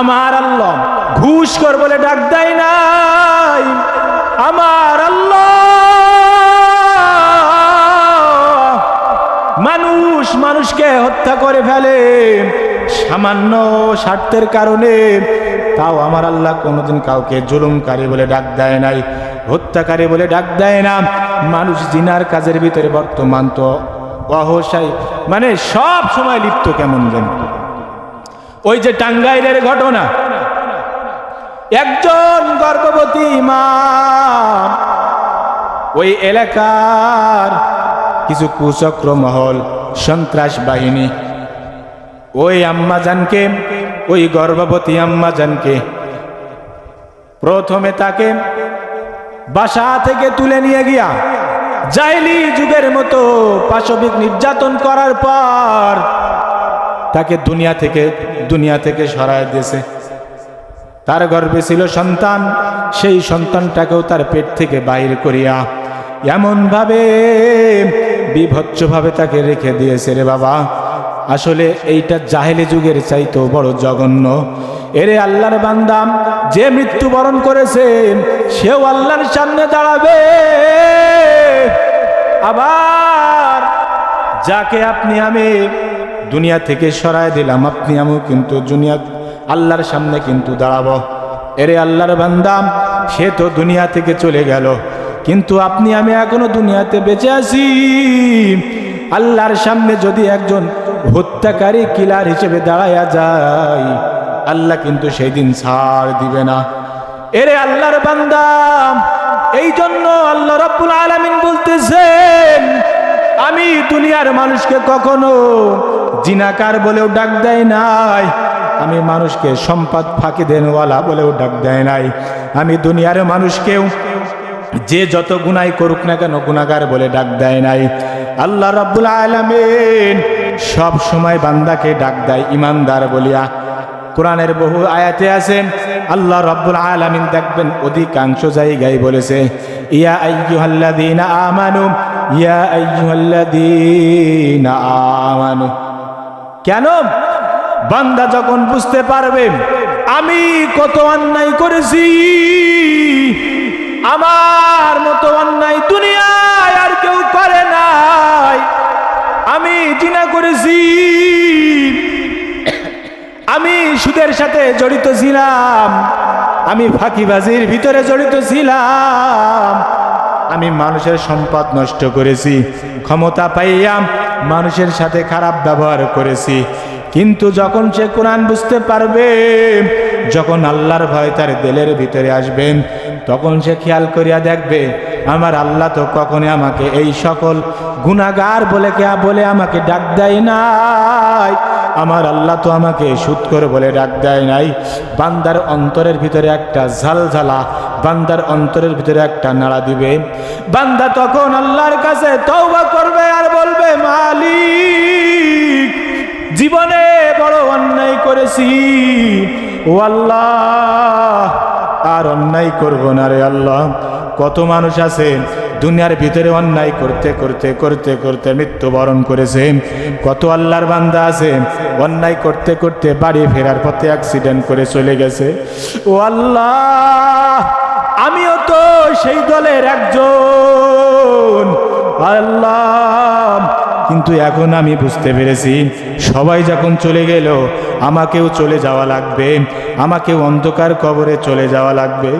আমার আল্লাহ ঘুষখোর বলে ডাক দেয় নাই। আমার আল্লাহ মানুষকে হত্যা করে ফেলে সামান্য স্বার্থের কারণে, তাও আমার আল্লাহ কোনোদিন কাউকে জুলুমকারী বলে ডাক দেয় নাই, হত্যাকারী বলে ডাক দেয় না। মানুষ জিনার কাজের ভিতরে বর্তমান তো অহসাই, মানে সব সময় লিপ্ত কেমন যেন। ওই যে টাঙ্গাইলের ঘটনা, একজন গর্ভবতী মা, ওই এলাকার কিছু কুচক্র মহল, সন্ত্রাস বাহিনী ওই আম্মাজানকে, ওই গর্ভবতী আম্মাজানকে প্রথমে তাকে বাসা থেকে তুলে নিয়ে গিয়া জাহেলি যুগের মতো পাশবিক নির্যাতন করার পর তাকে দুনিয়া থেকে সরায় দিয়েছে। তার গর্ভে ছিল সন্তান, সেই সন্তানটাকেও তার পেট থেকে বাইরে করিয়া এমন ভাবে বিভৎসভাবে তাকে রেখে দিয়েছে। রে বাবা, আসলে এইটা জাহেলি যুগের চাইতেও বড় জঘন্য। এরে আল্লাহর বান্দা, যে মৃত্যুবরণ করেছে সেও আল্লাহর সামনে দাঁড়াবে। আবার যাকে আপনি আমি দুনিয়া থেকে সরায় দিলাম, আপনি আমিও কিন্তু দুনিয়া আল্লাহর সামনে কিন্তু দাঁড়াবো। এরে আল্লাহর বান্দা, সে তো দুনিয়া থেকে চলে গেল, কিন্তু আপনি আমি এখনো দুনিয়াতে বেঁচে আছি। আল্লাহর সামনে যদি একজন হত্যাকারী কিলার হিসেবে দাঁড়ায়া যায়, আল্লাহ কিন্তু সেই দিন ছাড় দিবে না। এরে আল্লাহর বান্দা, এই জন্য আল্লাহ রাব্বুল আলামিন বলতেছেন, আমি দুনিয়ার মানুষকে কখনো জিনাকার বলেও ডাক দেয় নাই, আমি মানুষকে সম্পদ ফাঁকি দেনওয়ালা বলেও ডাক দেয় নাই, আমি দুনিয়ার মানুষকেও যে যত গুনাহ করুক না কেন গুনাহগার বলে ডাক দেয় নাই। আল্লাহ রাব্বুল আলামিন সব সময় বান্দাকে ডাক দেয় ইমানদার বলিয়া। কোরআনের বহু আয়াতে আছে, আল্লাহ রাব্বুল আলামিন দেখবেন অধিকাংশ জায়গায় বলেছে, ইয়া আইয়ুহাল্লাযীনা আমানু, ইয়া আইয়ুহাল্লাযীনা আমানু। কেন? বান্দা যখন বুঝতে পারবে আমি কত অন্যায় করেছি, আমার মতো অন্যায় দুনিয়ায় আর কেউ করে নাই, আমি জিনা করেছি, আমি সুদের সাথে জড়িত ছিলাম, আমি ফাঁকিবাজির ভিতরে জড়িত ছিলাম, আমি মানুষের সম্পদ নষ্ট করেছি, ক্ষমতা পাইয়া মানুষের সাথে খারাপ ব্যবহার করেছি। কিন্তু যখন সে কোরআন বুঝতে পারবে, যখন আল্লাহর ভয় তার দিলের ভিতরে আসবেন, তখন সে খেয়াল করিয়া দেখবে আমার আল্লাহ তো কখনো আমাকে এই সকল গুনাহগার বলে আমাকে ডাক দেয় নাই, আমার আল্লাহ তো আমাকে সুদখোর বলে ডাক দেয় নাই। বান্দার অন্তরের ভিতরে একটা ঝালঝালা, বান্দার অন্তরের ভিতরে একটা নাড়া দিবে। বান্দা তখন আল্লাহর কাছে তওবা করবে আর বলবে, মালিক, জীবনে বড় অন্যায় করেছি, ও আল্লাহ আর অন্যায় করব না রে আল্লাহ। কত মানুষ আছে দুনিয়ার ভিতরে অন্যায় করতে করতে করতে করতে মৃত্যুবরণ করেছে। কত আল্লাহর বান্দা আছে অন্যায় করতে করতে বাড়ি ফেরার পথে অ্যাক্সিডেন্ট করে চলে গেছে। ও আল্লাহ, আমিও তো সেই দলের একজন আল্লাহ, কিন্তু এখন আমি বুঝতে পেরেছি সবাই যখন চলে গেল আমাকেও চলে যাওয়া লাগবে, আমাকেও অন্ধকার কবরে চলে যাওয়া লাগবে।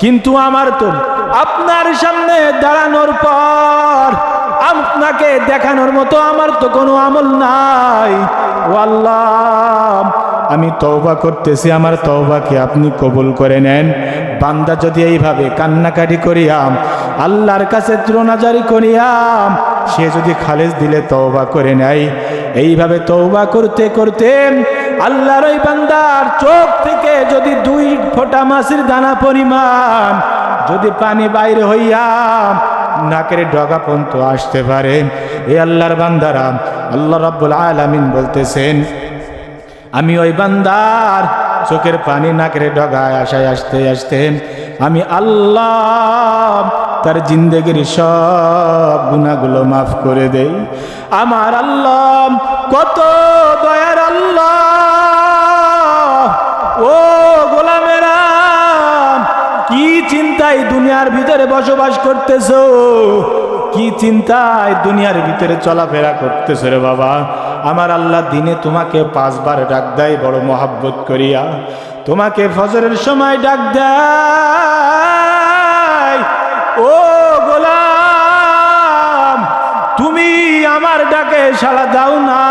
কিন্তু আমার তো আপনার সামনে দাঁড়ানোর পর আপনাকে দেখানোর মতো আমার তো কোনো আমল নাই। ও আল্লাহ, আমি তওবা করতেছি, আমার তওবাকে আপনি কবুল করে নেন। বান্দা যদি এইভাবে কান্নাকাটি করিয়াম, আল্লাহর কাছে ত্রনাজারি করিয়াম, সে যদি খালেস দিলে তওবা করে নেয়, এইভাবে তওবা করতে করতে আল্লাহর ওই বান্দার চোখ থেকে যদি 2 ফোঁটা মাছের দানা পরিমাণ যদি পানি বাইরে হইয়া নাকের ডগা পর্যন্ত আসতে পারে, এই আল্লাহর বান্দারা, আল্লাহ রাব্বুল আলামিন বলতেছেন, আমি ওই বান্দার চোখের পানি নাকের ডগায় আসায় আসতে আসতে আমি আল্লাহ তার জিন্দেগির সব গুনাহগুলো মাফ করে দেই। আমার আল্লাহ কত দয়ার আল্লাহ, ও বসবাস করতেছো, কি চিন্তায় দুনিয়ার ভিতরে চলাফেরা করতেছো রে বাবা। আমার আল্লাহ দিনে তোমাকে 5 বার ডাক দেয় বড় মহাব্বত করিয়া, তোমাকে ফজরের সময় ডাক দেয়, ও গোলাম তুমি আমার ডাকে সাড়া দাও না।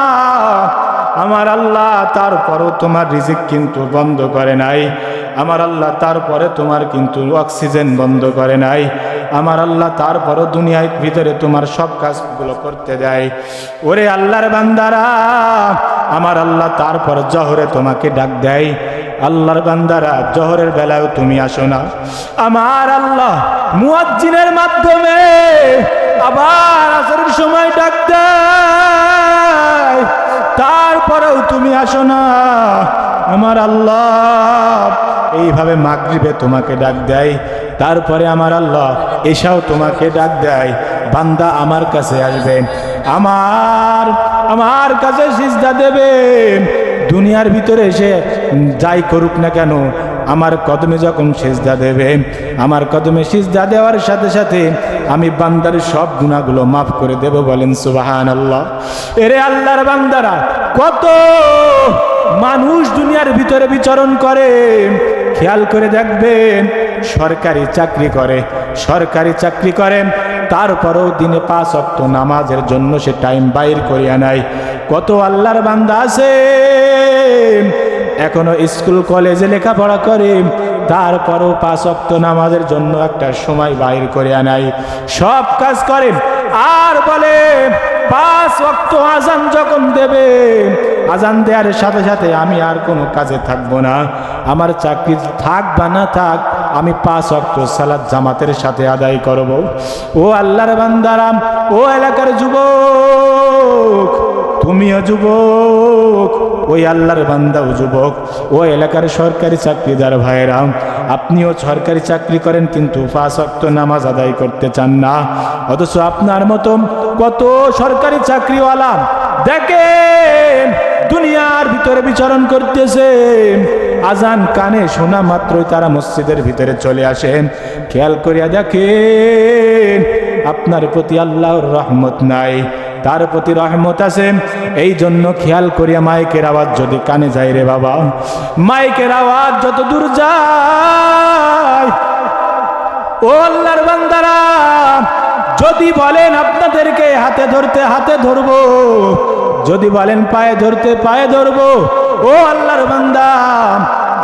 আমার আল্লাহ তারপরও তোমার রিজিক কিন্তু বন্ধ করে নাই, আমার আল্লাহ তারপরে তোমার কিন্তু অক্সিজেন বন্ধ করে নাই, আমার আল্লাহ তারপরও দুনিয়ার ভিতরে তোমার সব কাজগুলো করতে দেয়। ওরে আল্লাহর বান্দারা, আমার আল্লাহ তারপর জহরে তোমাকে ডাক দেয়। আল্লাহর বান্দারা, জহরের বেলায়ও তুমি আসো না, আমার আল্লাহ মুয়াজ্জিনের মাধ্যমে আবার আসরের সময় ডাক দেয়, তারপরেও তুমি আসো না। আমার আল্লাহ এইভাবে মাগরিবে তোমাকে ডাক দেয়, তারপরে আমার আল্লাহ এসাও তোমাকে ডাক দেয়, বান্দা আমার কাছে আসবে, আমার কাছে সিজদা দেবে। দুনিয়ার ভিতরে এসে যাই করুক না কেন, আমার কদমে যখন সিজদা দেবে, আমার কদমে সিজদা দেওয়ার সাথে সাথে আমি বান্দার সব গুনাহগুলো মাফ করে দেব। বলেন সুবহানাল্লাহ। এরে আল্লাহর বান্দারা, কত মানুষ দুনিয়ার ভিতরে বিচরণ করে, খেয়াল করে দেখবেন, সরকারি চাকরি করে, তারপরেও দিনে 5 ওয়াক্ত নামাজের জন্য সে টাইম বাইর করিয়া নাই। কত আল্লাহর বান্দা আছে এখনো স্কুল কলেজে লেখাপড়া করে, তারপরও 5 ওয়াক্ত নামাজের জন্য একটা সময় বাইর করিয়া নাই। সব কাজ করে আর বলে 5 ওয়াক্ত আজান যখন দেবে, আজান দেওয়ার সাথে সাথে আমি আর কোনো কাজে থাকবো না, আমার চাকরি থাক বা না থাক, আমি 5 ওয়াক্ত সালাত জামাতের সাথে আদায় করব। ও আল্লাহর বান্দারা, ও এলাকার যুবক, তুমিও যুবক, ওই আল্লাহর বান্দাও যুবক, ও এলাকার সরকারি চাকরিদার ভাইরা, আপনিও সরকারি চাকরি করেন কিন্তু 5 ওয়াক্ত নামাজ আদায় করতে চান না। অথচ আপনার মতো কত সরকারি চাকরিওয়ালা দেখেন দুনিয়ার ভিতরে বিচরণ করতেছে, আজান কানে শোনা মাত্রই তারা মসজিদের ভিতরে চলে আসেন। খেয়াল করিয়া দেখেন, আপনার প্রতি আল্লাহর রহমত নাই, তার প্রতি রহমত আছে। এই জন্য খেয়াল করিয়া মাইকের আওয়াজ যদি কানে যায় রে বাবা, মাইকের আওয়াজ যত দূর যায়, ও আল্লাহর বান্দারা, যদি বলেন আপনাদেরকে হাতে ধরতে হাতে ধরবো, যদি বলেন পায়ে ধরতে পায়ে ধরবো, ও আল্লাহর বান্দা,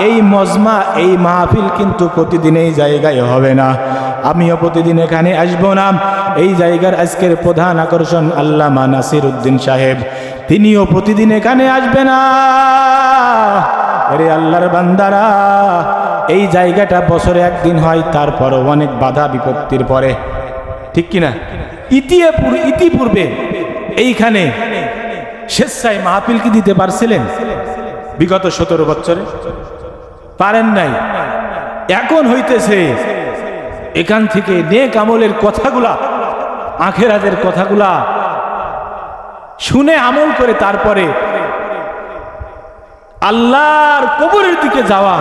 এই মজমা এই মাহফিল কিন্তু প্রতিদিন এই জায়গায় হবে না, আমিও প্রতিদিন এখানে আসবো না। এই জায়গার আজকের প্রধান আকর্ষণ আল্লামা নাসির উদ্দিন সাহেব, তিনিও প্রতিদিন এখানে আসবে না। আরে আল্লাহর বান্দারা, এই জায়গাটা বছরে একদিন হয়, তারপরও অনেক বাধা বিপত্তির পরে, ঠিক কিনা? ইতিপূর্বে এইখানে স্বেচ্ছায় মাহফিল কি দিতে পারছিলেন? বিগত 17 বছরে পারেন নাই। এখন হইতেছে এখান থেকে নেক আমলের কথাগুলা, আখিরাতের কথাগুলা শুনে আমল করে তারপরে আল্লাহর কবরের দিকে যাওয়া,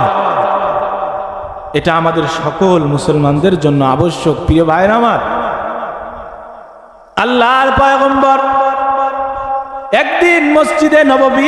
এটা আমাদের সকল মুসলমানদের জন্য আবশ্যক। প্রিয় ভাইরা আমার, আল্লাহর পয়গম্বর একদিন মসজিদে নববী